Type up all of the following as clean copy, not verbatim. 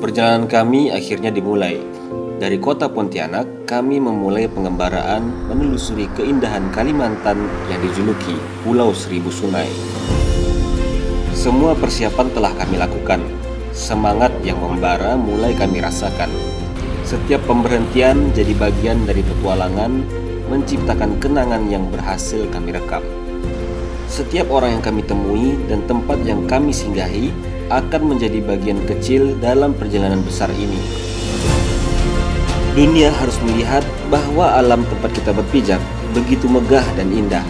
Perjalanan kami akhirnya dimulai. Dari kota Pontianak, kami memulai pengembaraan menelusuri keindahan Kalimantan yang dijuluki Pulau Seribu Sungai. Semua persiapan telah kami lakukan. Semangat yang membara mulai kami rasakan. Setiap pemberhentian jadi bagian dari petualangan, menciptakan kenangan yang berhasil kami rekam. Setiap orang yang kami temui dan tempat yang kami singgahi akan menjadi bagian kecil dalam perjalanan besar ini. Dunia harus melihat bahwa alam tempat kita berpijak begitu megah dan indah.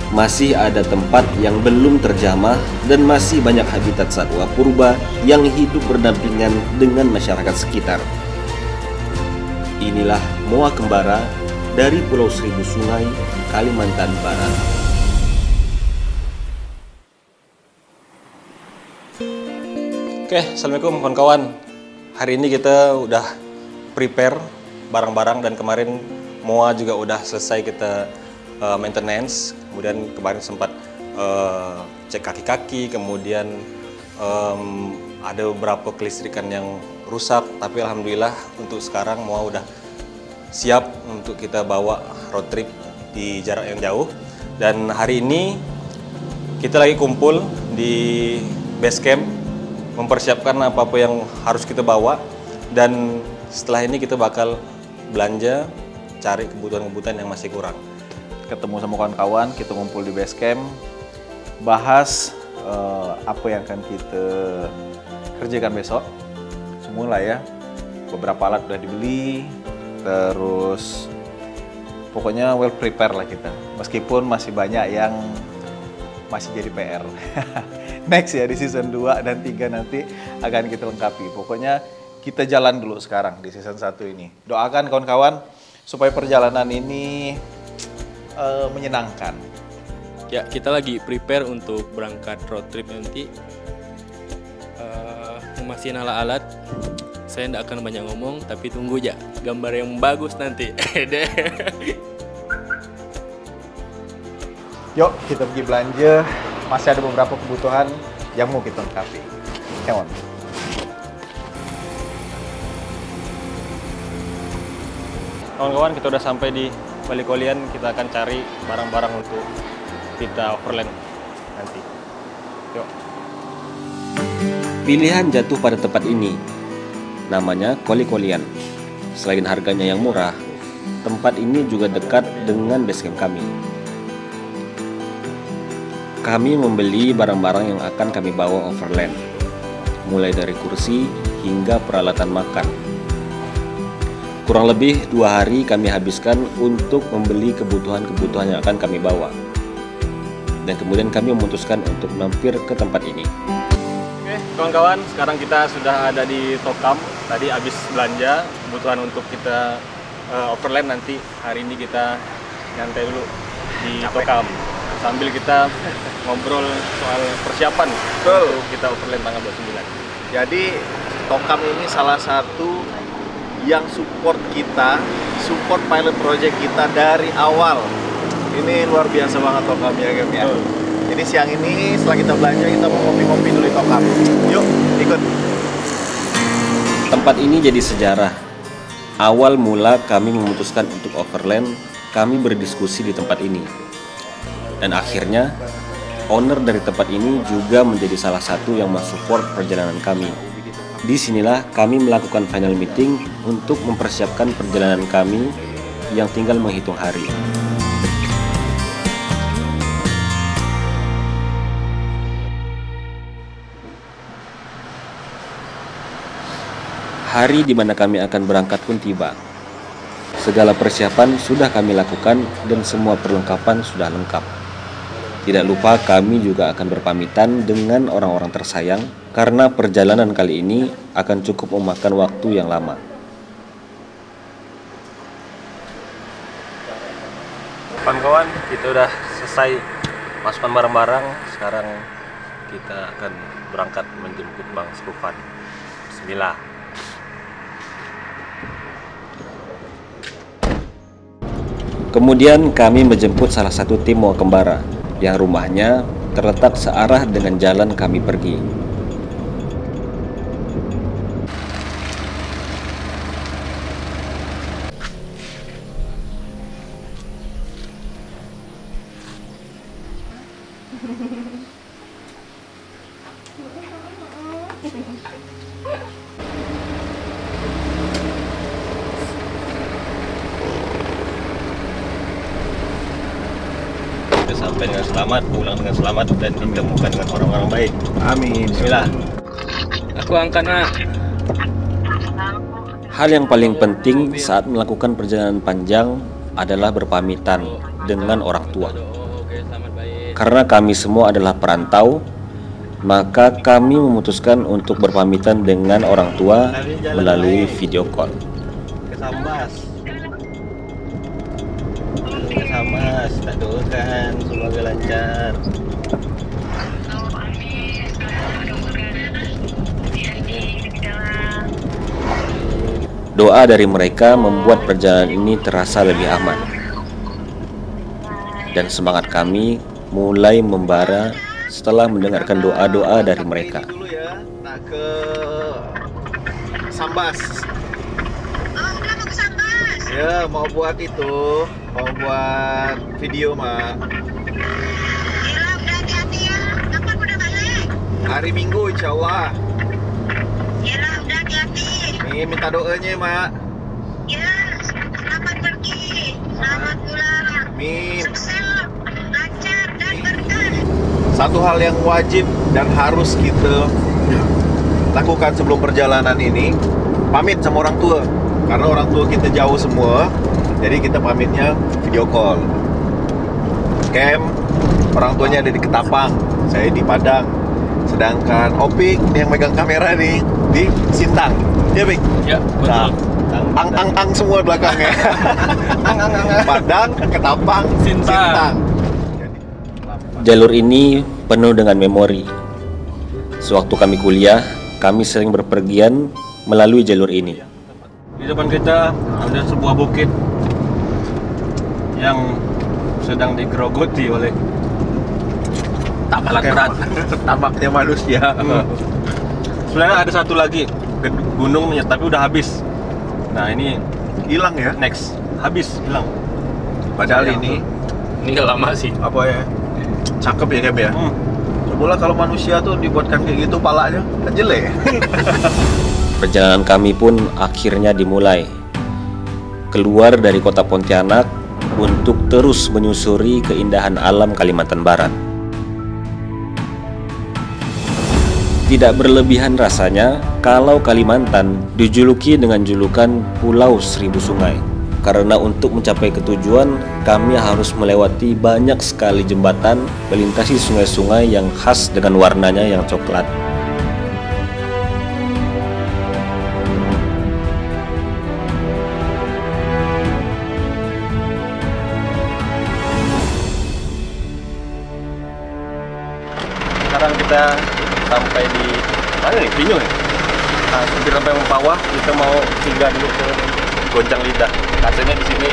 Masih ada tempat yang belum terjamah dan masih banyak habitat satwa purba yang hidup berdampingan dengan masyarakat sekitar. Inilah Moa Kembara dari Pulau Seribu Sungai, Kalimantan Barat. Oke, assalamualaikum kawan-kawan. Hari ini kita udah prepare barang-barang dan kemarin Moa juga udah selesai kita maintenance. Kemudian kemarin sempat cek kaki-kaki, kemudian ada beberapa kelistrikan yang rusak. Tapi alhamdulillah untuk sekarang Moa udah siap untuk kita bawa road trip di jarak yang jauh. Dan hari ini kita lagi kumpul di base camp, mempersiapkan apa-apa yang harus kita bawa, dan setelah ini kita bakal belanja, cari kebutuhan-kebutuhan yang masih kurang. Ketemu sama kawan-kawan, kita ngumpul di base camp, bahas apa yang akan kita kerjakan besok. Semula ya, beberapa alat udah dibeli, terus pokoknya well prepare lah kita. Meskipun masih banyak yang masih jadi PR. Next ya, di season 2 dan 3 nanti akan kita lengkapi. Pokoknya kita jalan dulu sekarang di season 1 ini. Doakan kawan-kawan supaya perjalanan ini menyenangkan. Ya, kita lagi prepare untuk berangkat road trip nanti. Masih alat-alat. Saya tidak akan banyak ngomong, tapi tunggu aja gambar yang bagus nanti. Yuk, kita pergi belanja. Masih ada beberapa kebutuhan yang mau kita lengkapi. Come on. Kawan-kawan, kita udah sampai di Bali Kolian. Kita akan cari barang-barang untuk kita overland nanti. Yuk. Pilihan jatuh pada tempat ini. Namanya Koli Kolian. Selain harganya yang murah, tempat ini juga dekat dengan base camp kami. Kami membeli barang-barang yang akan kami bawa overland, mulai dari kursi hingga peralatan makan. Kurang lebih 2 hari kami habiskan untuk membeli kebutuhan-kebutuhan yang akan kami bawa. Dan kemudian kami memutuskan untuk mampir ke tempat ini. Oke, kawan-kawan, sekarang kita sudah ada di Tokam. Tadi habis belanja kebutuhan untuk kita overland. Nanti hari ini kita nyantai dulu di Tokam. Sambil kita ngobrol soal persiapan untuk kita overland tanggal 29. Jadi Tokam ini salah satu yang support kita, support pilot project kita dari awal. Ini luar biasa banget Tokam ya, Gem ya. Jadi siang ini setelah kita belanja, kita mau ngopi-ngopi dulu di Tokam. Yuk, ikut. Tempat ini jadi sejarah. Awal mula kami memutuskan untuk overland, kami berdiskusi di tempat ini. Dan akhirnya, owner dari tempat ini juga menjadi salah satu yang mensupport perjalanan kami. Disinilah kami melakukan final meeting untuk mempersiapkan perjalanan kami yang tinggal menghitung hari. Hari di mana kami akan berangkat pun tiba. Segala persiapan sudah kami lakukan dan semua perlengkapan sudah lengkap. Tidak lupa kami juga akan berpamitan dengan orang-orang tersayang karena perjalanan kali ini akan cukup memakan waktu yang lama. Kawan-kawan, kita udah selesai masukkan barang-barang. Sekarang kita akan berangkat menjemput Bang Srufan. Bismillah. Kemudian kami menjemput salah satu tim Moa Kembara yang rumahnya terletak searah dengan jalan kami pergi. Sampai dengan selamat, pulang dengan selamat, dan ditemukan dengan orang-orang baik. Amin. Bismillah. Aku angkat nak. Hal yang paling penting saat melakukan perjalanan panjang adalah berpamitan dengan orang tua. Karena kami semua adalah perantau, maka kami memutuskan untuk berpamitan dengan orang tua melalui video call. Kesambas, tak doakan semoga lancar. Doa dari mereka membuat perjalanan ini terasa lebih aman. Dan semangat kami mulai membara setelah mendengarkan doa-doa dari mereka. Dulu ya, nah ke Sambas. Oh, udah mau ke Sambas? Ya, mau buat itu, mau buat video, Mak. Gila, udah hati-hati ya. Kapan udah balik? Hari Minggu, insya Allah. Gila, udah hati-hati. Nih, minta doanya, Mak. Ya, selamat pergi. Selamat pulang. Amin. Sukses, lancar, dan berkah. Satu hal yang wajib dan harus kita lakukan sebelum perjalanan ini, pamit sama orang tua. Karena orang tua kita jauh semua, jadi kita pamitnya video call. Camp, orang tuanya ada di Ketapang, saya di Padang. Sedangkan Opik ini yang megang kamera nih di Sintang. Ya, Pik? Ya, Nah, betul. ang semua belakangnya. Padang, Ketapang, Sintang. Jalur ini penuh dengan memori. Sewaktu kami kuliah, kami sering berpergian melalui jalur ini. Di depan kita ada sebuah bukit yang sedang digerogoti oleh Alat berat. Tampaknya manusia. Sebenarnya ada satu lagi gunungnya, tapi udah habis. Nah ini Hilang ya. next, habis hilang. Padahal Sayang. Ini nggak lama sih. apa ya? Cakep ya, Keb ya. Semula kalau manusia tuh dibuatkan kayak gitu palanya kan jelek. Perjalanan kami pun akhirnya dimulai. Keluar dari kota Pontianak untuk terus menyusuri keindahan alam Kalimantan Barat. Tidak berlebihan rasanya kalau Kalimantan dijuluki dengan julukan Pulau Seribu Sungai. Karena untuk mencapai ketujuan, kami harus melewati banyak sekali jembatan, melintasi sungai-sungai yang khas dengan warnanya yang coklat. Sekarang kita sampai di mana nih? Pinyu ya? Nah, hampir sampai Mempawah, kita mau singgah dulu ke Gonjang Lidah. Katanya di sini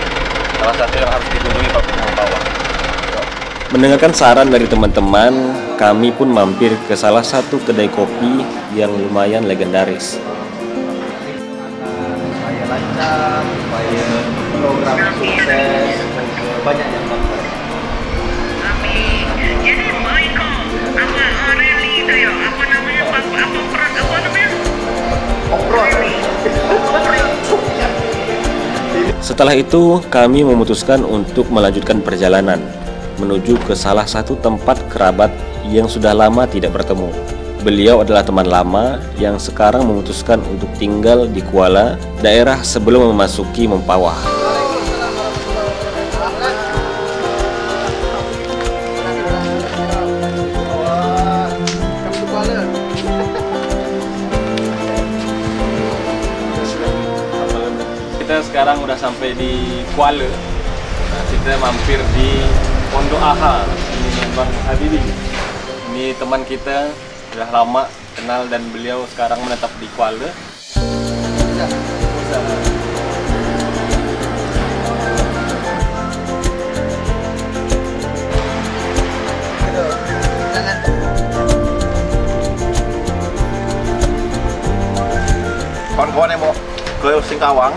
salah satu yang harus dikunjungi Pak Mempawah. Mendengarkan saran dari teman-teman, kami pun mampir ke salah satu kedai kopi yang lumayan legendaris. Supaya lancar, supaya program sukses, banyak yang nonton. Amin. Jadi, Mbak Iko, apa rally itu ya? Apa namanya? Apa namanya? Setelah itu, kami memutuskan untuk melanjutkan perjalanan menuju ke salah satu tempat kerabat yang sudah lama tidak bertemu. Beliau adalah teman lama yang sekarang memutuskan untuk tinggal di Kuala, daerah sebelum memasuki Mempawah. Kita sekarang udah sampai di Kuala. Nah, kita mampir di Pondok Aha. Ini Bang Habibi. Ini teman kita, sudah lama kenal dan beliau sekarang menetap di Kuala. Kawan-kawan yang mau ke Singkawang,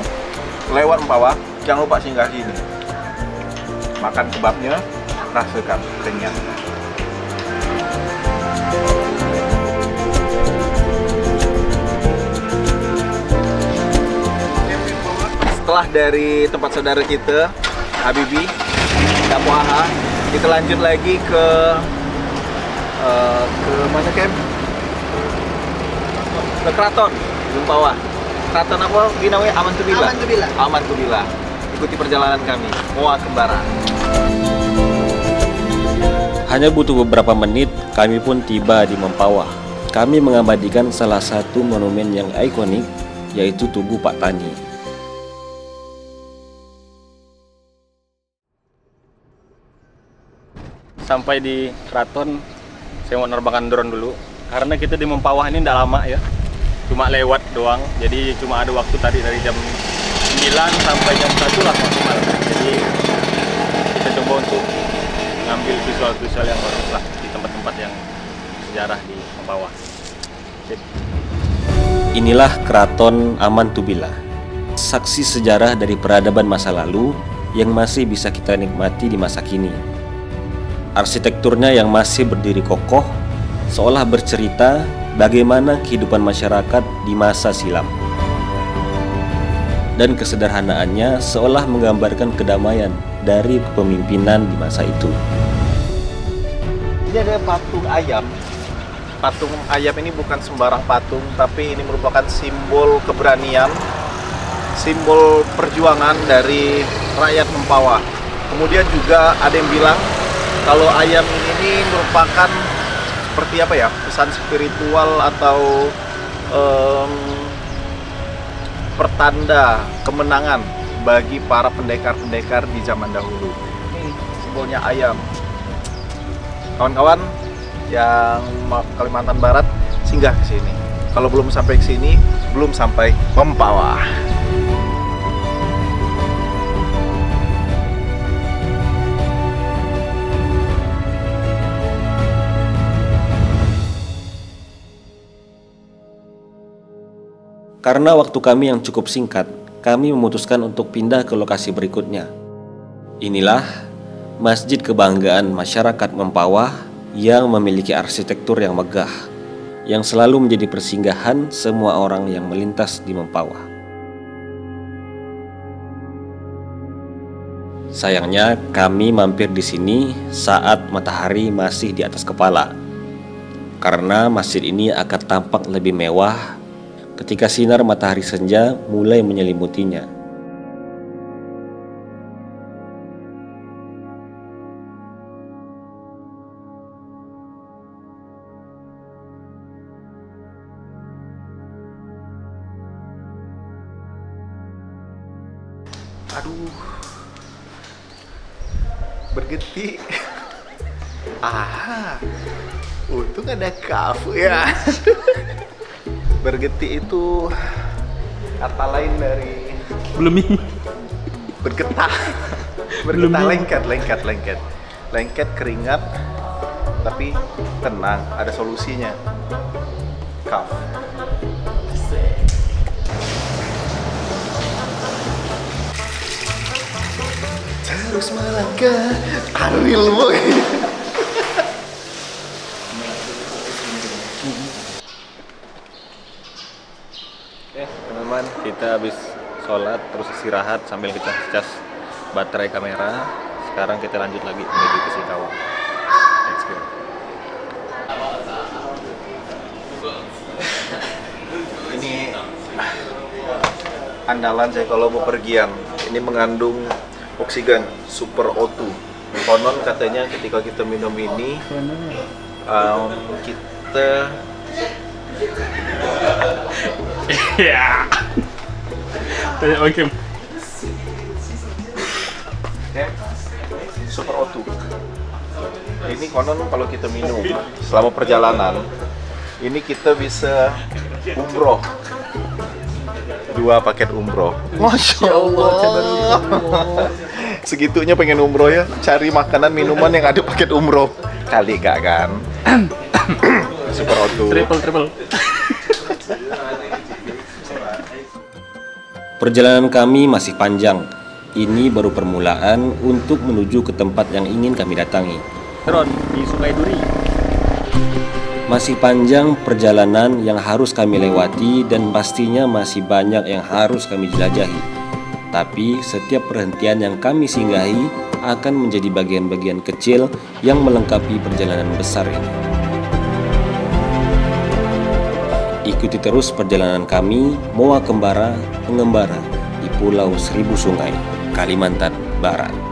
lewat Mempawah, jangan lupa singgah sini. Makan kebabnya, rasakan kenyang. setelah dari tempat saudara kita Habibie Dapo Aha, kita lanjut lagi ke mana Kem? Ke Keraton Mempawah. Keraton apa? Binawe Aman Tubila. Aman Tubila. Aman Tubila. Ikuti perjalanan kami, Moa Kembara. Hanya butuh beberapa menit, kami pun tiba di Mempawah. Kami mengabadikan salah satu monumen yang ikonik, yaitu Tugu Pak Tani. Sampai di keraton, saya mau nerbangkan drone dulu. Karena kita di Mempawah ini tidak lama ya, cuma lewat doang. Jadi cuma ada waktu tadi dari jam 9 sampai jam 1 lah maksimal. Jadi kita coba untuk ngambil visual-visual yang baru lah di tempat-tempat yang sejarah di Mempawah. Sip. Inilah Keraton Aman Tubila, saksi sejarah dari peradaban masa lalu yang masih bisa kita nikmati di masa kini. Arsitekturnya yang masih berdiri kokoh, seolah bercerita bagaimana kehidupan masyarakat di masa silam. Dan kesederhanaannya seolah menggambarkan kedamaian dari kepemimpinan di masa itu. Ini ada patung ayam. Patung ayam ini bukan sembarang patung, tapi ini merupakan simbol keberanian, simbol perjuangan dari rakyat Mempawah. Kemudian juga ada yang bilang kalau ayam ini merupakan seperti apa ya, pesan spiritual atau pertanda kemenangan bagi para pendekar-pendekar di zaman dahulu. Ini simbolnya ayam. Kawan-kawan yang Kalimantan Barat, singgah ke sini. Kalau belum sampai ke sini, belum sampai Mempawah. Karena waktu kami yang cukup singkat, kami memutuskan untuk pindah ke lokasi berikutnya. Inilah Masjid Kebanggaan Masyarakat Mempawah yang memiliki arsitektur yang megah, yang selalu menjadi persinggahan semua orang yang melintas di Mempawah. Sayangnya kami mampir di sini saat matahari masih di atas kepala, karena masjid ini akan tampak lebih mewah ketika sinar matahari senja mulai menyelimutinya. Aduh, bergeti. Untung ada kafu ya. Bergeti itu kata lain dari bergetah. Bergetah, lengket keringat, tapi tenang, ada solusinya. Kaf. Terus melangkah Aril boy. Teman-teman, kita habis sholat terus istirahat sambil ngecas-ngecas baterai kamera. Sekarang kita lanjut lagi menuju ke Singkawang. Let's go. Ini andalan saya kalau mau pergian. Ini mengandung oksigen Super O2. Konon katanya ketika kita minum ini kita Ya. Oke. Super O2. Ini konon kalau kita minum selama perjalanan, ini kita bisa umroh. 2 paket umroh. Masya Allah. Segitunya pengen umroh ya, cari makanan minuman yang ada paket umroh. Kali gak kan? Super O2. Triple. Perjalanan kami masih panjang. Ini baru permulaan untuk menuju ke tempat yang ingin kami datangi. Drone di Sungai Duri. Masih panjang perjalanan yang harus kami lewati dan pastinya masih banyak yang harus kami jelajahi. Tapi setiap perhentian yang kami singgahi akan menjadi bagian-bagian kecil yang melengkapi perjalanan besar ini. Ikuti terus perjalanan kami, Moa Kembara Pengembara di Pulau Seribu Sungai, Kalimantan Barat.